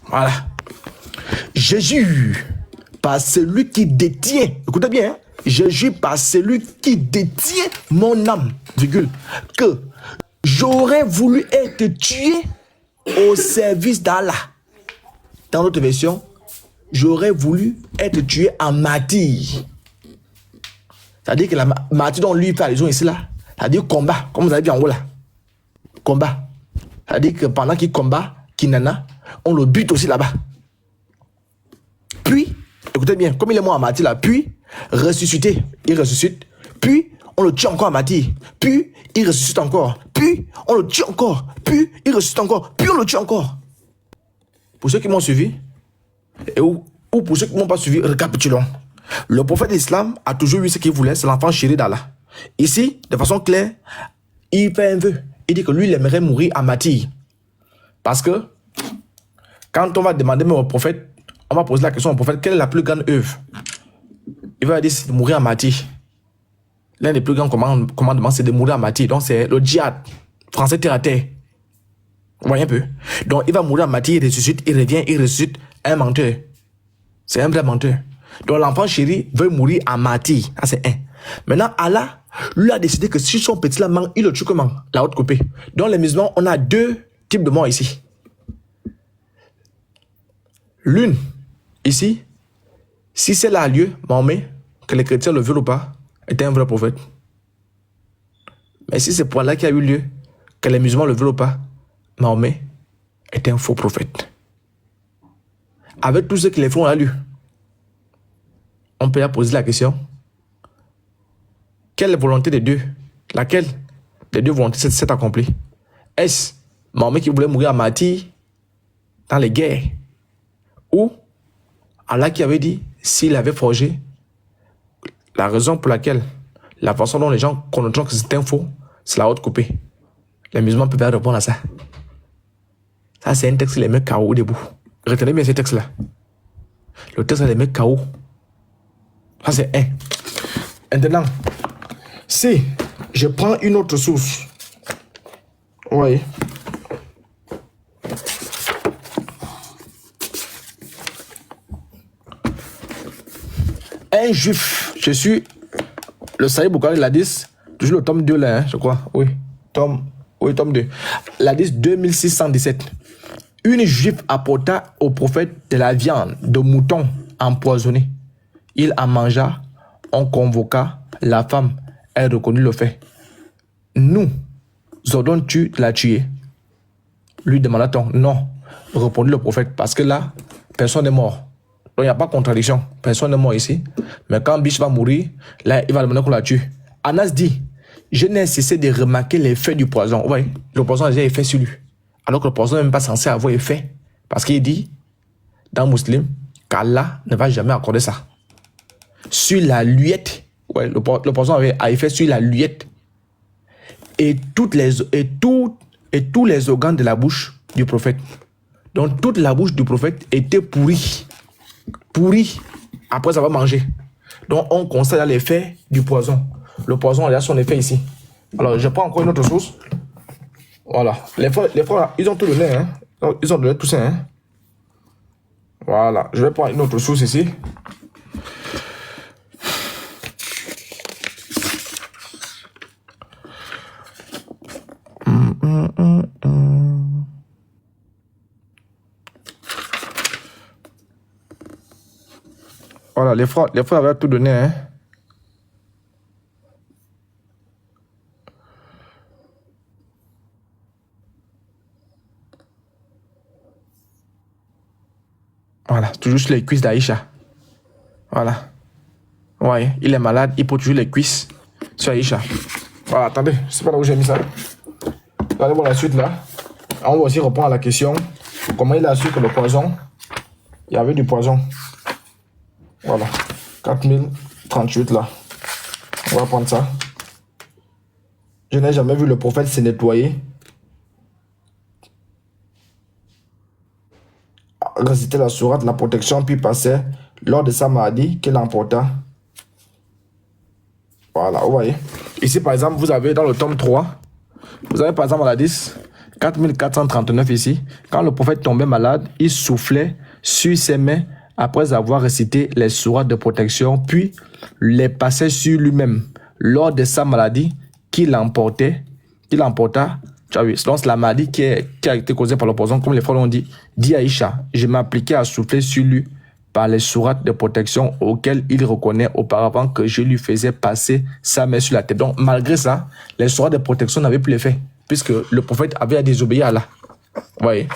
Voilà. Je jure par celui qui détient, écoutez bien, hein, je jure par celui qui détient mon âme, virgule, que j'aurais voulu être tué au service d'Allah. Dans notre version, j'aurais voulu être tué en martyr. C'est-à-dire que la martyr dont lui fait allusion ici là, c'est-à-dire combat, comme vous avez dit en haut là. Combat. C'est-à-dire que pendant qu'il combat, Kinana, on le bute aussi là-bas. Puis, écoutez bien, comme il est mort en martyr là, puis ressuscité, il ressuscite, puis on le tue encore en martyr, puis il ressuscite encore, puis on le tue encore, puis il ressuscite encore, puis on le tue encore. Pour ceux qui m'ont suivi, ou pour ceux qui ne m'ont pas suivi, récapitulons. Le prophète de l'islam a toujours eu ce qu'il voulait, c'est l'enfant chéri d'Allah. Ici, de façon claire, il fait un vœu. Il dit que lui, il aimerait mourir en martyr. Parce que, quand on va demander même au prophète, on va poser la question au prophète, quelle est la plus grande œuvre? Il va dire, c'est de mourir en martyr. L'un des plus grands commandements, c'est de mourir en martyr. Donc, c'est le djihad. Français terre à terre. Vous voyez un peu? Donc, il va mourir en martyr, il ressuscite, il revient, il ressuscite. Un menteur. C'est un vrai menteur. Donc, l'enfant chéri veut mourir en martyr. Ça, c'est un. Maintenant, Allah, lui a décidé que si son petit là manque, il le tue comment? La haute coupée. Donc, les musulmans, on a deux types de morts ici. L'une, ici, si c'est là lieu, Mahomet, que les chrétiens le veulent ou pas, est un vrai prophète. Mais si c'est pour là qui a eu lieu, que les musulmans le veulent ou pas, Mahomet est un faux prophète. Avec tous ceux qui les font à lui, on peut poser la question, quelle volonté des deux, laquelle des deux volontés s'est accomplie? Est-ce Mahomet qui voulait mourir en martyr dans les guerres? Ou Allah qui avait dit, s'il avait forgé, la raison pour laquelle, la façon dont les gens connaîtront que c'est un faux, c'est la haute coupée. Les musulmans peuvent répondre à ça. Ça, c'est un texte qui les met KO debout. Retenez bien ce texte-là. Le texte les met KO. Ça, c'est un. Maintenant, si je prends une autre source, oui. Un juif, je suis le Sahih Bukhari, l'Hadith, toujours le tome 2 là, hein, je crois. Oui, tome 2. L'Hadith 2617. Une juive apporta au prophète de la viande de mouton empoisonnée. Il en mangea, on convoqua la femme, elle reconnut le fait. Nous ordonnes-tu de la tuer? Lui demanda-t-on. Non, répondit le prophète, parce que là, personne n'est mort. Donc il n'y a pas de contradiction. Personne n'est mort ici. Mais quand Biche va mourir, là, il va demander qu'on la tue. Anas dit, je n'ai cessé de remarquer l'effet du poison. Oui, le poison a déjà effet sur lui. Alors que le poison n'est même pas censé avoir effet. Parce qu'il dit, dans le musulman, qu'Allah ne va jamais accorder ça. Sur la luette, ouais, le poison a effet sur la luette. Et tous les organes de la bouche du prophète. Donc toute la bouche du prophète était pourrie. Pourri après avoir mangé. Donc on constate l'effet du poison. Le poison a son effet ici. Alors je prends encore une autre source. Voilà. Les frères, ils ont tout donné. Hein? Ils ont donné tout ça. Hein? Voilà. Je vais prendre une autre source ici. Voilà, les frères avaient tout donné. Hein? Voilà, toujours sur les cuisses d'Aïcha. Voilà. Ouais, il est malade, il pose toujours les cuisses sur Aïcha. Voilà, attendez, je sais pas là où j'ai mis ça. Regardez voir la suite là. On va aussi répondre à la question comment il a su que le poison, il y avait du poison. Voilà, 4038 là. On va prendre ça. Je n'ai jamais vu le prophète se nettoyer, réciter la sourate, la protection, puis passer lors de sa maladie qu'il emporta. Voilà, vous voyez. Ici, par exemple, vous avez dans le tome 3, vous avez par exemple la 10, 4439 ici. Quand le prophète tombait malade, il soufflait sur ses mains après avoir récité les sourates de protection, puis les passait sur lui-même. Lors de sa maladie, qu'il emporta, tu as vu, selon la maladie qui a été causée par le poison, comme les frères l'ont dit Aïcha, je m'appliquais à souffler sur lui par les sourates de protection auxquelles il reconnaît auparavant que je lui faisais passer sa main sur la tête. Donc, malgré ça, les sourates de protection n'avaient plus l'effet, puisque le prophète avait à désobéir à Allah. Vous voyez?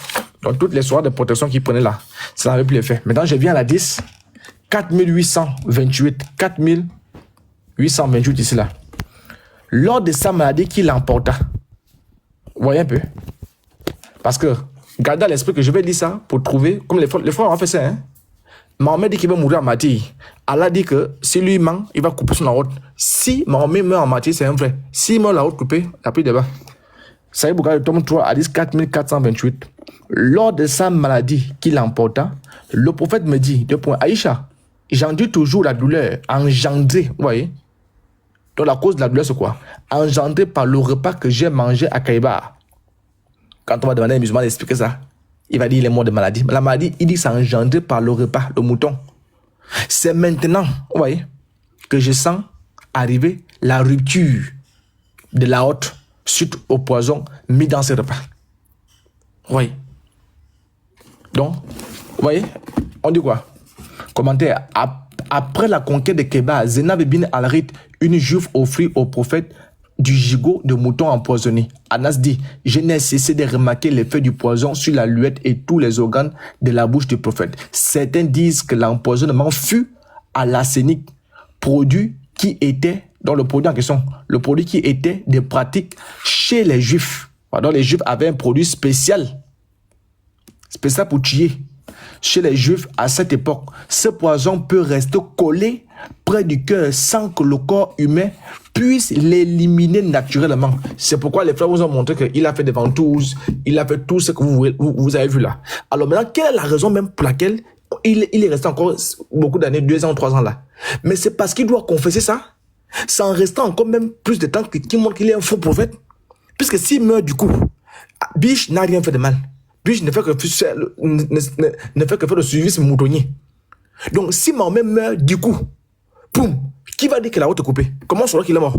Donc, toutes les sourates de protection qu'il prenait là, ça n'avait plus l'effet. Maintenant, je viens à la 10, 4828, 4828 ici là. Lors de sa maladie qu'il emporta. Vous voyez un peu? Parce que, gardez à l'esprit que je vais dire ça pour trouver, comme les frères ont fait ça, hein? Mahomet dit qu'il va mourir en martyr. Allah dit que si lui ment, il va couper son route. Si Mahomet meurt en martyr, c'est un vrai. S'il meurt la route coupée, il n'y a plus de débat. Saïd Boukhari, le tome 3, hadith 4428. Lors de sa maladie qu'il emporta, le prophète me dit, Aïcha, j'endure toujours la douleur engendrée, vous voyez? Donc la cause de la douleur, c'est quoi? Engendrée par le repas que j'ai mangé à Kaïba. Quand on va demander à un musulman d'expliquer ça, il va dire il est mort de maladie. La maladie, il dit c'est engendré par le repas, le mouton. C'est maintenant, vous voyez, que je sens arriver la rupture de la haute suite au poison mis dans ce repas. Vous voyez? Donc, vous voyez, on dit quoi? Commentaire. Après la conquête de Keba, Zainab bin al-Rit, une juive, offrit au prophète du gigot de mouton empoisonné. Anas dit, je n'ai cessé de remarquer l'effet du poison sur la luette et tous les organes de la bouche du prophète. Certains disent que l'empoisonnement fut à l'arsenic, produit qui était, dans le produit en question, le produit qui était des pratiques chez les juifs. Donc les juifs avaient un produit spécial pour tuer. Chez les juifs, à cette époque, ce poison peut rester collé près du cœur sans que le corps humain puisse l'éliminer naturellement. C'est pourquoi les frères vous ont montré qu'il a fait des ventouses, il a fait tout ce que vous avez vu là. Alors maintenant, quelle est la raison même pour laquelle il est resté encore beaucoup d'années, 2 ans, 3 ans là? Mais c'est parce qu'il doit confesser ça, sans rester encore même plus de temps qu'il montre qu'il est un faux prophète. Puisque s'il meurt du coup, Biche n'a rien fait de mal. Biche ne fait que faire le suivi moutonnier. Donc si Mahomet meurt du coup, poum, qui va dire que la route est coupée? Comment on saura qu'il est mort?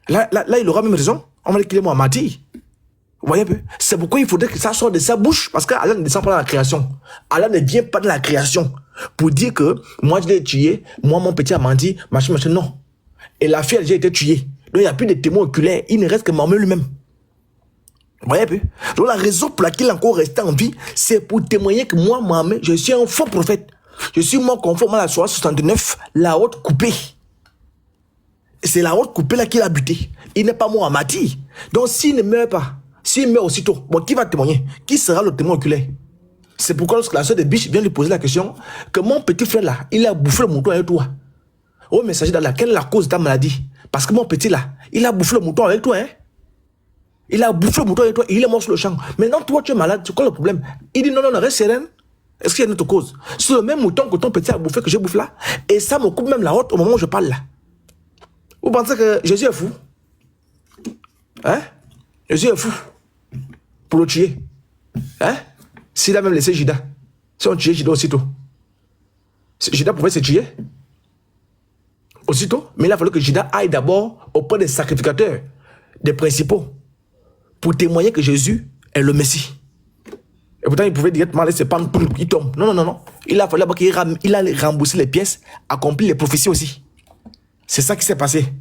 Là, il aura même raison. On va dire qu'il est mort à martyr. Vous voyez un peu? C'est pourquoi il faudrait que ça sorte de sa bouche. Parce qu'Allah ne descend pas dans la création. Allah ne vient pas de la création pour dire que moi je l'ai tué, moi mon petit a menti, machin, non. Et la fille a déjà été tuée. Donc il n'y a plus de témoins oculaires. Il ne reste que Mahomet lui-même. Vous voyez un peu? Donc la raison pour laquelle il est encore resté en vie, c'est pour témoigner que moi, Mahomet, je suis un faux prophète. Je suis moi conforme à la Sourate 69, la haute coupée. C'est la haute coupée là qu'il a buté. Il n'est pas mort à martyr. Donc s'il ne meurt pas, s'il meurt aussitôt, bon, qui va témoigner? Qui sera le témoin oculaire? C'est pourquoi lorsque la soeur de Biche vient lui poser la question, que mon petit frère là, il a bouffé le mouton avec toi. Oh messager d'Allah, quelle est la cause de ta maladie? Parce que mon petit là, il a bouffé le mouton avec toi, hein? Il a bouffé le mouton avec toi, il est mort sur le champ. Maintenant, toi, tu es malade, c'est quoi le problème? Il dit non, reste sereine. Est-ce qu'il y a une autre cause? C'est le même mouton que ton petit a bouffé, que je bouffe là. Et ça me coupe même la route au moment où je parle là. Vous pensez que Jésus est fou? Hein? Jésus est fou. Pour le tuer. Hein? S'il a même laissé Judas. Si on tuait Judas aussitôt. Judas pouvait se tuer. Aussitôt. Mais il a fallu que Judas aille d'abord auprès des sacrificateurs, des principaux, pour témoigner que Jésus est le Messie. Et pourtant, il pouvait directement laisser prendre, il tombe. Non. Il a fallu qu'il a remboursé les pièces, accompli les prophéties aussi. C'est ça qui s'est passé.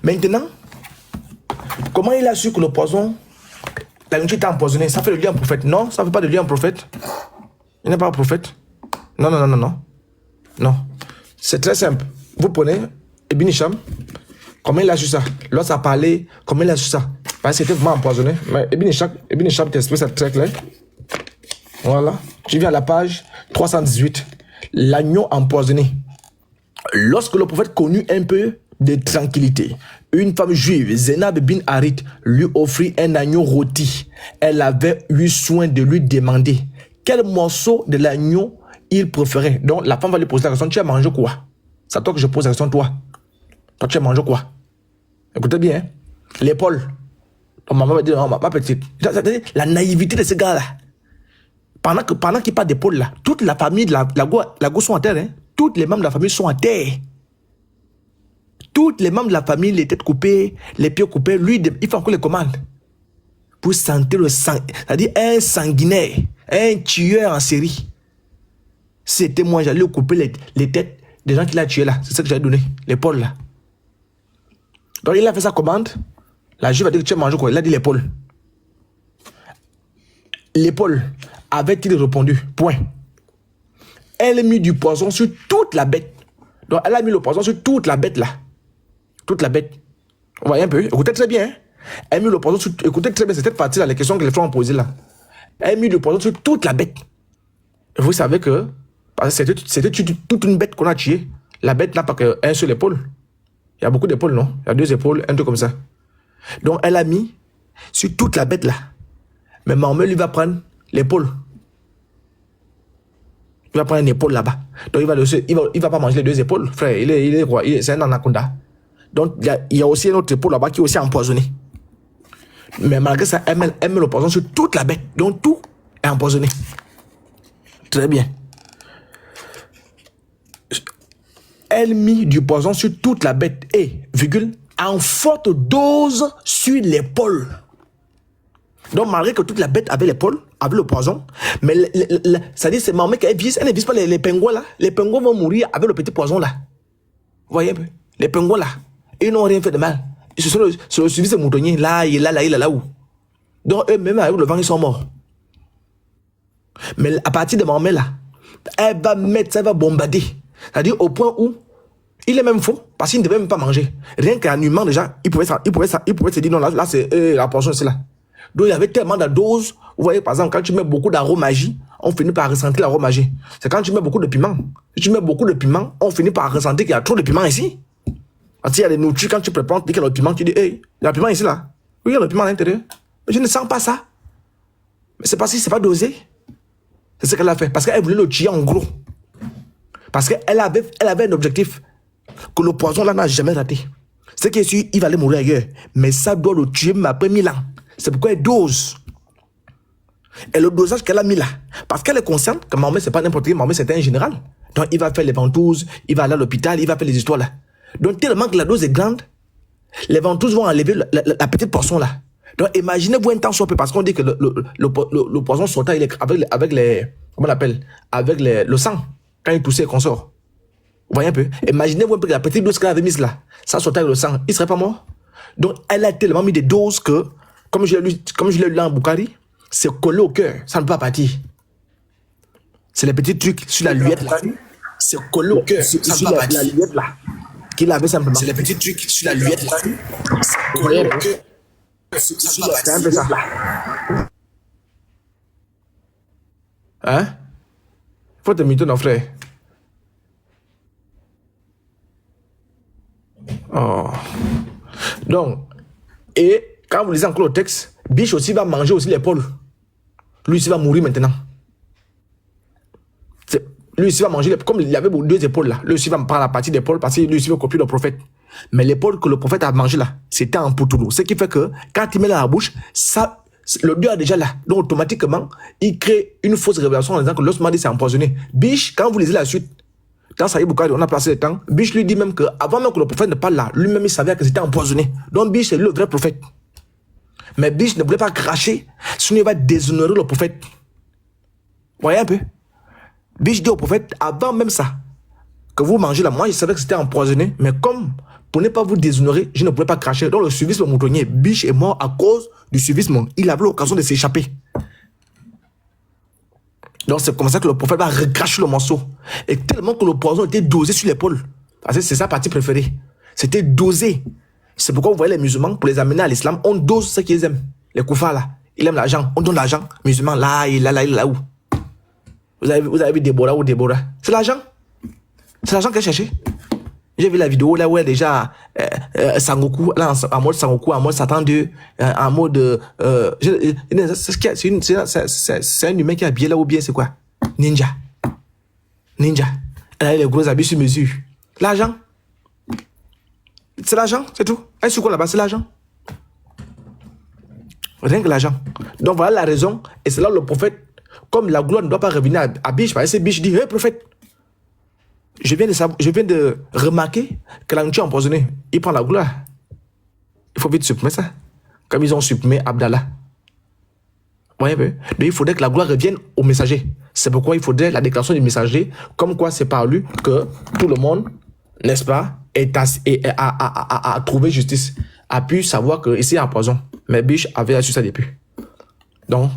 Maintenant, comment il a su que le poison, la nourriture était empoisonnée? Ça fait de lui un prophète? Non, ça ne fait pas de lui un prophète. Il n'est pas un prophète. Non. C'est très simple. Vous prenez Ibn Hisham. Comment il a su ça? Lorsqu'il a parlé, comment il a su ça? Parce que c'était vraiment empoisonné. Mais Ibn Hisham t'explique ça très clair. Voilà. Tu viens à la page 318. L'agneau empoisonné. Lorsque le prophète connut un peu de tranquillité, une femme juive, Zainab bin Harit, lui offrit un agneau rôti. Elle avait eu soin de lui demander quel morceau de l'agneau il préférait. Donc la femme va lui poser la question, tu as mangé quoi? C'est à toi que je pose la question, toi. Toi, tu as mangé quoi? Écoutez bien, l'épaule. Donc maman va dire, non, ma petite. La naïveté de ce gars-là. Pendant qu'il parle d'épaule là, toute la famille de la go sont à terre. Hein. Toutes les membres de la famille sont à terre. Toutes les membres de la famille, les têtes coupées, les pieds coupés, lui, il fait encore les commandes. Pour sentir le sang. C'est-à-dire un sanguinaire, un tueur en série. C'était moi, j'allais couper les têtes des gens qu'il a tués là. C'est ça que j'avais donné, l'épaule là. Donc il a fait sa commande. La juive a dit que tu as mangé quoi? Il a dit l'épaule. L'épaule, avait-il répondu? Point. Elle a mis du poison sur toute la bête. Donc elle a mis le poison sur toute la bête là. Toute la bête. Vous voyez un peu? Écoutez très bien. Hein? Elle a mis le poison sur... Écoutez très bien, c'est cette partie là, les questions que les femmes ont posées là. Elle a mis le poison sur toute la bête. Et vous savez que c'était toute une bête qu'on a tuée. La bête n'a pas qu'un seul épaule. Il y a beaucoup d'épaules, non? Il y a 2 épaules, un truc comme ça. Donc elle a mis sur toute la bête là. Mais Mahomet lui va prendre l'épaule. Il va prendre une épaule là-bas. Donc il va pas manger les 2 épaules. Frère, il est quoi? C'est un anaconda. Donc il y a aussi une autre épaule là-bas qui est aussi empoisonnée. Mais malgré ça, elle met le poison sur toute la bête. Donc tout est empoisonné. Très bien. Elle mit du poison sur toute la bête et, virgule, en forte dose sur l'épaule. Donc malgré que toute la bête avait l'épaule, avait le poison, mais ça dit c'est Mahomet qu'elle ne vise pas les pingouins là. Les pingouins vont mourir avec le petit poison là. Vous voyez un peu? Les pingouins là, ils n'ont rien fait de mal. Ce sont le suivi ces moutonniers là, il est là où. Donc eux-mêmes avec le vent, ils sont morts. Mais à partir de Mahomet là, elle va bombarder. C'est-à-dire au point où il est même faux, parce qu'il ne devait même pas manger. Rien qu'un humain déjà, il pouvait se dire non, là c'est la portion, c'est là. Donc il y avait tellement de doses. Vous voyez, par exemple, quand tu mets beaucoup d'aromagie, on finit par ressentir l'aromagie. C'est quand tu mets beaucoup de piment. Si tu mets beaucoup de piment, on finit par ressentir qu'il y a trop de piment ici. Parce qu'il y a des nourritures, quand tu prépares, tu dis qu'il y a le piment, tu dis, hey, il y a le piment ici là. Oui, il y a le piment à l'intérieur. Mais je ne sens pas ça. Mais c'est parce que c'est pas dosé. C'est ce qu'elle a fait. Parce qu'elle voulait le tuer en gros. Parce qu'elle avait un objectif que le poison là n'a jamais raté. C'est qu'il est sûr, il va aller mourir ailleurs. Mais ça doit le tuer mais après 1000 ans. C'est pourquoi elle dose. Et le dosage qu'elle a mis là, parce qu'elle est consciente que Mahomet c'est pas n'importe qui, Mahomet c'était un général. Donc il va faire les ventouses, il va aller à l'hôpital, il va faire les histoires là. Donc tellement que la dose est grande, les ventouses vont enlever la petite portion là. Donc imaginez-vous un temps soit peu, parce qu'on dit que le poison sortant avec les, comment on appelle, avec le sang, quand il toussait et qu'on sort. Vous voyez un peu? Imaginez-vous un peu que la petite dose qu'elle avait mise là, ça sortait avec le sang, il serait pas mort? Donc elle a tellement mis des doses que, comme je l'ai lu là en Bukhari, c'est collé au cœur, ça ne peut pas partir. C'est les petits trucs sur la luette là. C'est collé au cœur, ça ne peut pas partir. La luette là, qu'il avait simplement. C'est les petits trucs sur la luette là. Vous voyez un peu? C'est un peu ça. Hein? Faut te mytho, non frère. Oh. Donc, et quand vous lisez encore le texte, Biche aussi va manger aussi l'épaule. Lui aussi va mourir maintenant. Lui aussi va manger, comme il avait 2 épaules là, lui aussi va me prendre la partie d'épaule parce que lui aussi va copier le prophète. Mais l'épaule que le prophète a mangé là, c'était en poutoulou. Ce qui fait que quand il met dans la bouche, ça, le Dieu est déjà là. Donc automatiquement, il crée une fausse révélation en disant que l'os m'a dit c'est empoisonné. Biche, quand vous lisez la suite, dans Sahih Bukhari, on a passé le temps, Biche lui dit même que avant même que le prophète ne parle là, lui-même il savait que c'était empoisonné. Donc Biche c'est le vrai prophète. Mais Biche ne voulait pas cracher, sinon il va déshonorer le prophète. Vous voyez un peu? Biche dit au prophète, avant même ça, que vous mangez là, moi je savais que c'était empoisonné, mais comme pour ne pas vous déshonorer, je ne pouvais pas cracher. Donc le suivisme moutonnier, Biche est mort à cause du suivisme. Il avait l'occasion de s'échapper. Donc c'est comme ça que le prophète va recracher le morceau. Et tellement que le poison était dosé sur l'épaule. Parce que c'est sa partie préférée. C'était dosé. C'est pourquoi vous voyez les musulmans, pour les amener à l'islam, on dose ce qu'ils aiment. Les koufars là, ils aiment l'argent. On donne l'argent. Musulmans là, il est là où? Vous avez vu Déborah ou Déborah? C'est l'argent. C'est l'argent qu'elle cherchait. J'ai vu la vidéo là où elle est déjà Sangoku, là en mode Sangoku, en mode Satan 2, en mode... c'est un humain qui est habillé là ou bien c'est quoi? Ninja. Elle a les gros habits sur mesure. L'argent. C'est l'argent, c'est tout. Elle est sur quoi là-bas? C'est l'argent. Rien que l'argent. Donc voilà la raison. Et c'est là où le prophète, comme la gloire ne doit pas revenir à Biche, parce que Biche dit, hé prophète, je viens de remarquer que la nourriture est empoisonnée. Il prend la gloire. Il faut vite supprimer ça. Comme ils ont supprimé Abdallah. Vous voyez un peu? Donc il faudrait que la gloire revienne au messager. C'est pourquoi il faudrait la déclaration du messager, comme quoi c'est par lui que tout le monde, n'est-ce pas, a trouvé justice, a pu savoir que ici il y a un poison. Mais Biche avait su ça depuis. Donc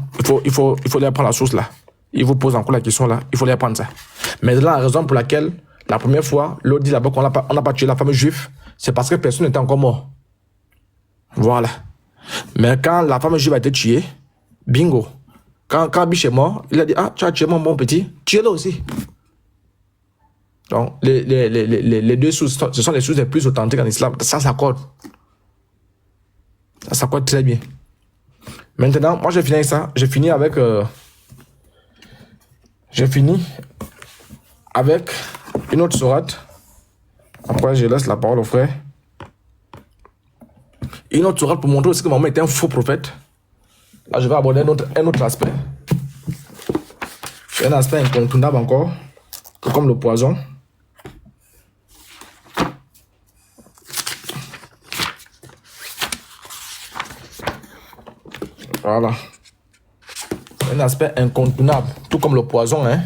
il faut lui apprendre la source là. Il vous pose encore la question là, il faut lui apprendre ça. Mais là, la raison pour laquelle, la première fois, l'autre dit là-bas qu'on n'a pas tué la femme juive, c'est parce que personne n'était encore mort. Voilà. Mais quand la femme juive a été tuée, bingo. Quand Biche est mort, il a dit, ah, tu as tué mon bon petit, tuez-le aussi. Donc, les deux sources, ce sont les sources les plus authentiques en islam. Ça s'accorde. Ça s'accorde très bien. Maintenant, moi, j'ai fini avec ça. J'ai fini avec une autre sourate. Après, je laisse la parole au frère. Une autre sourate pour montrer aussi que Mahomet était un faux prophète. Là, je vais aborder un autre aspect. Un aspect incontournable encore, comme le poison. Voilà. Un aspect incontournable, tout comme le poison, hein.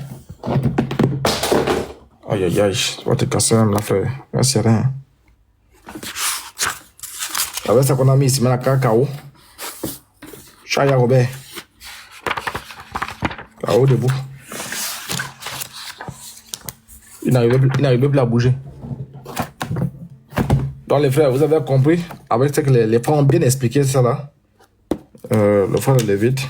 Aïe, aïe, aïe, tu vas te casser même l'affaire. C'est rien. Avec ça qu'on a mis ici, mais la cacao. Chaya Robert. Cacao debout. Il n'arrive plus à bouger. Donc les frères, vous avez compris, avec ce que les frères ont bien expliqué ça là. Le frère de Lévite.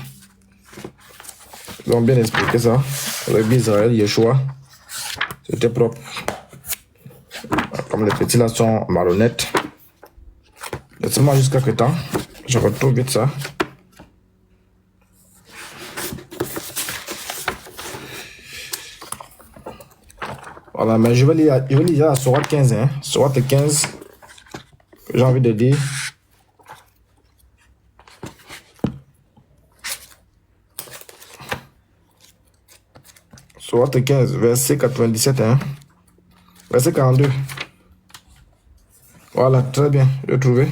Ils ont bien expliqué ça. Avec Israël, Yeshua. C'était propre. Comme les petits là sont malhonnêtes. Laissez-moi jusqu'à que temps. Je retrouve vite ça. Voilà, mais je vais lire la sourate 15. Hein. Sourate 15. J'ai envie de dire. Sourate 15, verset 97. Hein. Verset 42. Voilà, très bien, j'ai trouvé.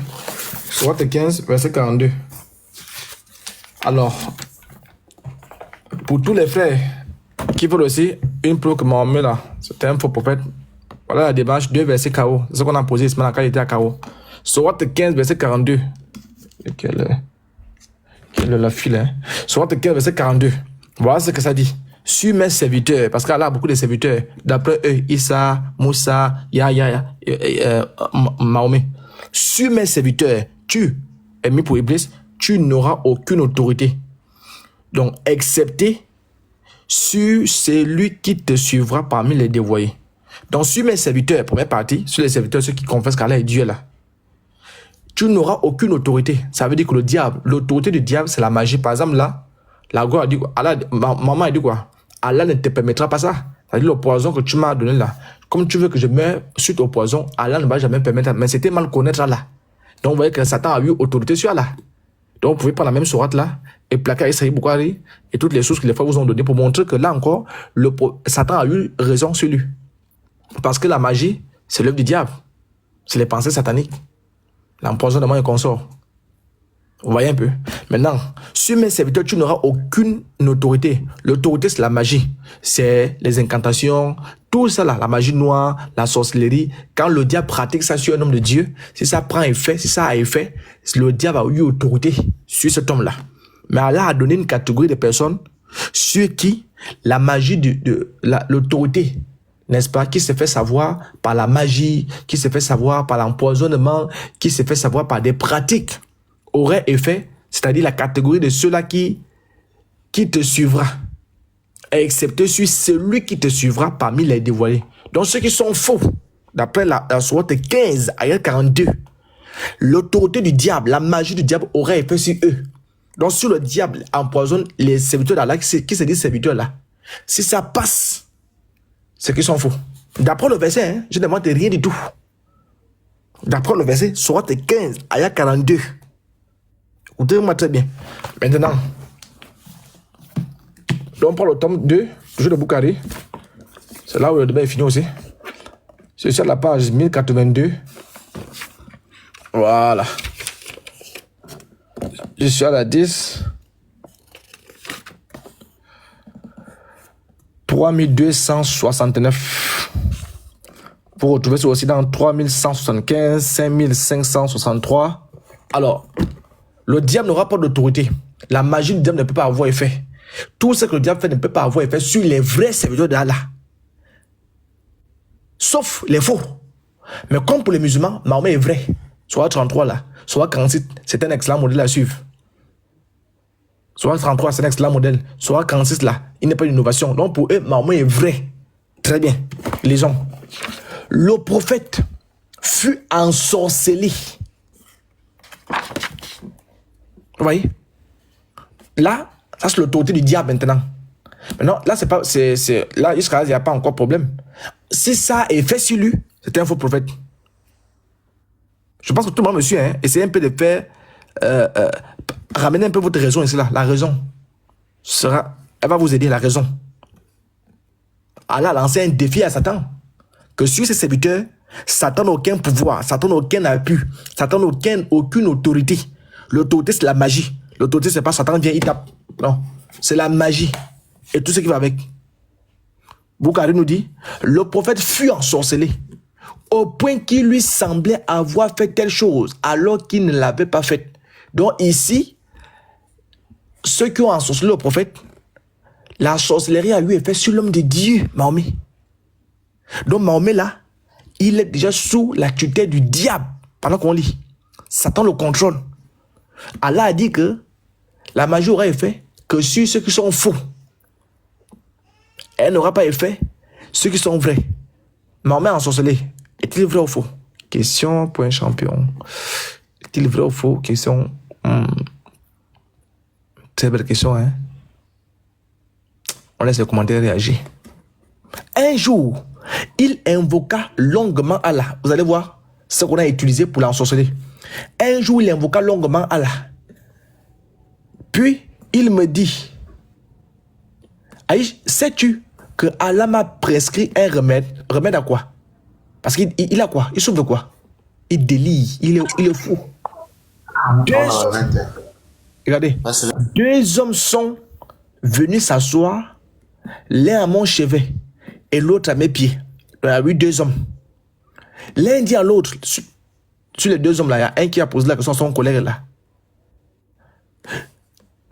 Sourate 15, verset 42. Alors, pour tous les frères qui veulent aussi une preuve que Mahomet là, c'était un faux prophète, voilà la démarche, 2 versets KO. C'est ce qu'on a posé ce matin quand il était à KO. Sourate 15, verset 42. Quelle est la file, hein? Sourate 15, verset 42. Voilà ce que ça dit. Sur mes serviteurs, parce qu'Allah a beaucoup de serviteurs, d'après eux, Issa, Moussa, Mahomet. Sur mes serviteurs, tu es mis pour Iblis, tu n'auras aucune autorité. Donc, excepté sur celui qui te suivra parmi les dévoyés. Donc, sur mes serviteurs, première partie, sur les serviteurs, ceux qui confessent qu'Allah est Dieu là, tu n'auras aucune autorité. Ça veut dire que le diable, l'autorité du diable, c'est la magie. Par exemple, là, la gloire a dit quoi? Allah, maman a dit quoi? Allah ne te permettra pas ça. C'est-à-dire le poison que tu m'as donné là. Comme tu veux que je meure suite au poison, Allah ne va jamais permettre. Mais c'était mal connaître Allah. Donc vous voyez que Satan a eu autorité sur Allah. Donc vous pouvez prendre la même sourate là et plaquer Isaïe Boukhari et toutes les sources que les frères vous ont données pour montrer que là encore, Satan a eu raison sur lui. Parce que la magie, c'est l'œuvre du diable. C'est les pensées sataniques. L'empoisonnement et consort. Vous voyez un peu. Maintenant, sur mes serviteurs, tu n'auras aucune autorité. L'autorité, c'est la magie. C'est les incantations, tout ça là, la magie noire, la sorcellerie. Quand le diable pratique ça sur un homme de Dieu, si ça prend effet, si ça a effet, le diable a eu autorité sur cet homme-là. Mais Allah a donné une catégorie de personnes sur qui la magie l'autorité, n'est-ce pas, qui se fait savoir par la magie, qui se fait savoir par l'empoisonnement, qui se fait savoir par des pratiques, aurait effet, c'est-à-dire la catégorie de ceux-là qui te suivra, excepté sur celui qui te suivra parmi les dévoilés. Donc ceux qui sont faux, d'après la sourate 15, ayat 42, l'autorité du diable, la magie du diable aurait effet sur eux. Donc si le diable empoisonne les serviteurs d'Allah, qui se disent serviteurs là, si ça passe, c'est qu'ils sont faux. D'après le verset, hein, je ne demande rien du tout. D'après le verset, sourate 15, ayat 42. Écoutez-moi très bien. Maintenant, donc on prend le tome 2, toujours de Boukhari. C'est là où le débat est fini aussi. C'est sur la page 1082. Voilà. Je suis à la 10. 3269. Vous retrouvez ça aussi dans 3175, 5563. Alors, le diable n'aura pas d'autorité. La magie du diable ne peut pas avoir effet. Tout ce que le diable fait ne peut pas avoir effet sur les vrais serviteurs d'Allah. Sauf les faux. Mais comme pour les musulmans, Mahomet est vrai. Soit 33 là, soit 46, c'est un excellent modèle à suivre. Soit 33, c'est un excellent modèle. Soit 46 là, il n'est pas d'innovation. Donc pour eux, Mahomet est vrai. Très bien. Lisons. Le prophète fut ensorcelé. Vous voyez? Là, ça c'est l'autorité du diable maintenant. Maintenant, là, c'est pas. Là, jusqu'à là, il n'y a pas encore de problème. Si ça est fait sur lui, c'est un faux prophète. Je pense que tout le monde me suit, hein. Essayez un peu de faire. Ramenez un peu votre raison ici, là. La raison sera. Elle va vous aider, la raison. Allah a lancé un défi à Satan. Que sur ses serviteurs, Satan n'a aucun pouvoir, Satan n'a aucun appui, Satan n'a aucune autorité. L'autorité, c'est la magie. L'autorité, c'est pas Satan vient, il tape. Non. C'est la magie. Et tout ce qui va avec. Boukhari nous dit, le prophète fut ensorcelé au point qu'il lui semblait avoir fait telle chose alors qu'il ne l'avait pas faite. Donc ici, ceux qui ont ensorcelé le prophète, la sorcellerie a eu effet sur l'homme de Dieu, Mahomet. Donc Mahomet là, il est déjà sous la tutelle du diable pendant qu'on lit. Satan le contrôle. Allah a dit que la magie aura effet que sur ceux qui sont faux. Elle n'aura pas effet ceux qui sont vrais. Mahomet ensorcelé. Est-il vrai ou faux? Question pour un champion. Est-il vrai ou faux? Question. Très belle question, hein? On laisse les commentaires réagir. Un jour, il invoqua longuement Allah. Vous allez voir ce qu'on a utilisé pour l'ensorceler. Un jour, il invoqua longuement Allah. Puis, il me dit, Aïch, sais-tu que Allah m'a prescrit un remède? Remède à quoi? Parce qu'il a quoi? Il souffre de quoi? Il délie, il est fou. Regardez, deux hommes sont venus s'asseoir, l'un à mon chevet et l'autre à mes pieds. Il y a eu deux hommes. L'un dit à l'autre, sur les deux hommes là, il y a un qui a posé la question, son collègue là.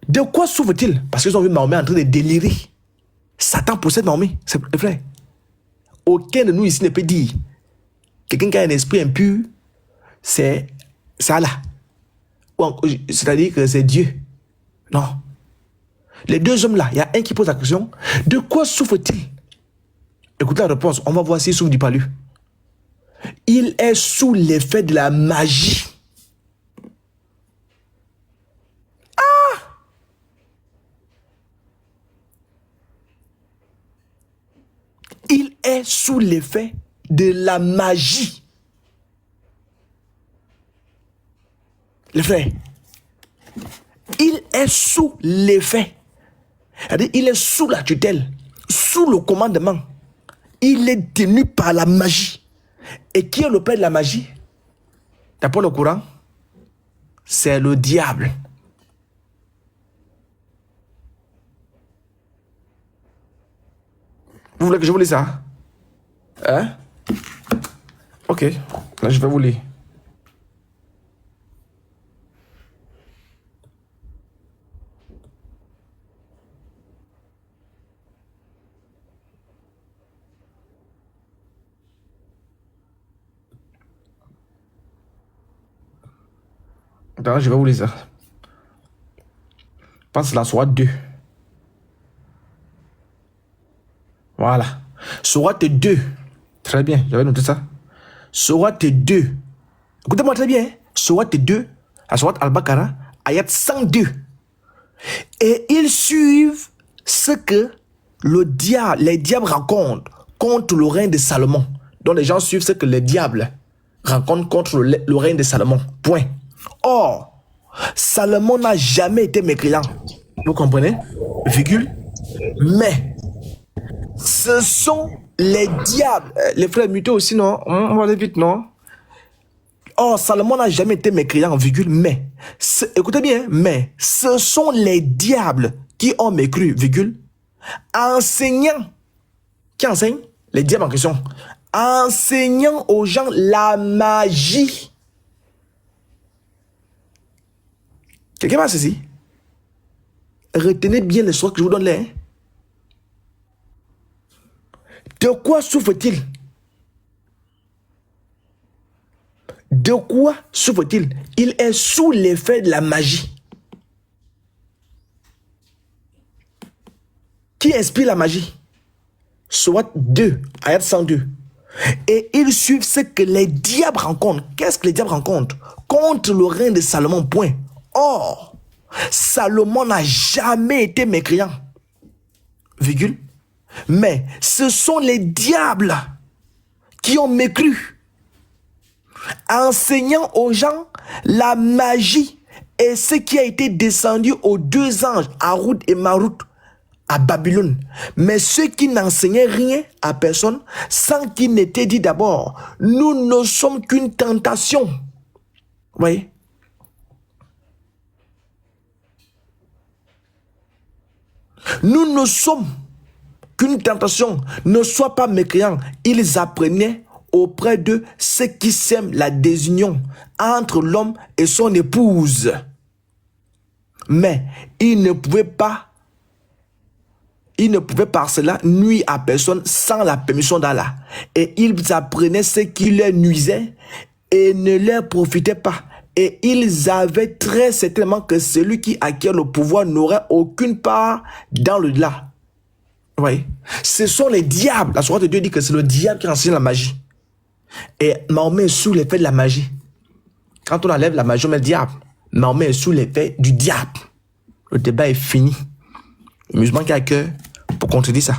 De quoi souffre-t-il? Parce qu'ils ont vu Mahomet en train de délirer. Satan possède Mahomet, c'est vrai. Aucun de nous ici ne peut dire quelqu'un qui a un esprit impur, c'est Allah. C'est-à-dire que c'est Dieu. Non. Les deux hommes là, il y a un qui pose la question, de quoi souffre-t-il? Écoutez la réponse, on va voir s'il souffre du palu. Il est sous l'effet de la magie. Il est sous l'effet de la magie. Les frères, il est sous l'effet. C'est-à-dire, il est sous la tutelle, sous le commandement. Il est tenu par la magie. Et qui est le père de la magie? D'après le Coran, c'est le diable. Vous voulez que je vous lise ça? Hein? Ok, là je vais vous lire. Là, je vais vous lire ça. Je pense que c'est la sourate 2. Voilà. Sourate 2. Très bien, j'avais noté ça. Sourate 2. Écoutez-moi très bien. Hein? Sourate 2, la sourate Al-Baqarah, ayat 102. Et ils suivent ce que les diables racontent contre le règne de Salomon. Donc les gens suivent ce que les diables racontent contre le règne de Salomon. Point. Or, Salomon n'a jamais été mécréant. Vous comprenez? Virgule. Mais ce sont les diables. Les frères mutés aussi, non? On va aller vite, non? Oh, Salomon n'a jamais été mécréant, virgule, mais, écoutez bien, mais ce sont les diables qui ont mécru, virgule, enseignant, qui enseigne? Les diables en question, enseignant aux gens la magie. Quelqu'un va ceci? Retenez bien les choses que je vous donne là. Hein? De quoi souffre-t-il? De quoi souffre-t-il? Il est sous l'effet de la magie. Qui inspire la magie? Soit 2, ayat 102. Et ils suivent ce que les diables rencontrent. Qu'est-ce que les diables rencontrent? Contre le règne de Salomon, point. Or, Salomon n'a jamais été mécréant. Virgule. Mais ce sont les diables qui ont mécru, enseignant aux gens la magie et ce qui a été descendu aux 2 anges, Harout et Marout, à Babylone. Mais ceux qui n'enseignaient rien à personne, sans qu'il n'était dit d'abord, nous ne sommes qu'une tentation. Vous voyez? Nous ne sommes qu'une tentation. Ne sois pas mécréant. Ils apprenaient auprès d'eux ce qui sème la désunion entre l'homme et son épouse. Mais ils ne pouvaient par cela nuire à personne sans la permission d'Allah. Et ils apprenaient ce qui leur nuisait et ne leur profitait pas. Et ils avaient très certainement que celui qui acquiert le pouvoir n'aurait aucune part dans le delà. Vous voyez? Ce sont les diables. La sourate de Dieu dit que c'est le diable qui enseigne la magie. Et Mahomet est sous l'effet de la magie. Quand on enlève la magie, on met le diable. Mahomet est sous l'effet du diable. Le débat est fini. Le musulman qui a cœur pour contredire ça.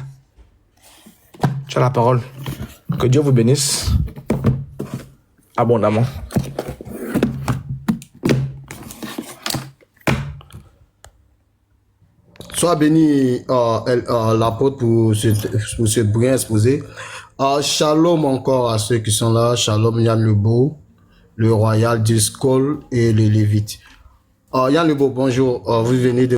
Tu as la parole. Que Dieu vous bénisse abondamment. Sois béni, l'apôtre, pour ce brillant exposé. Shalom encore à ceux qui sont là. Shalom Yann Lebeau, le Royal Discol et le Lévite. Yann Lebeau, bonjour. Vous venez de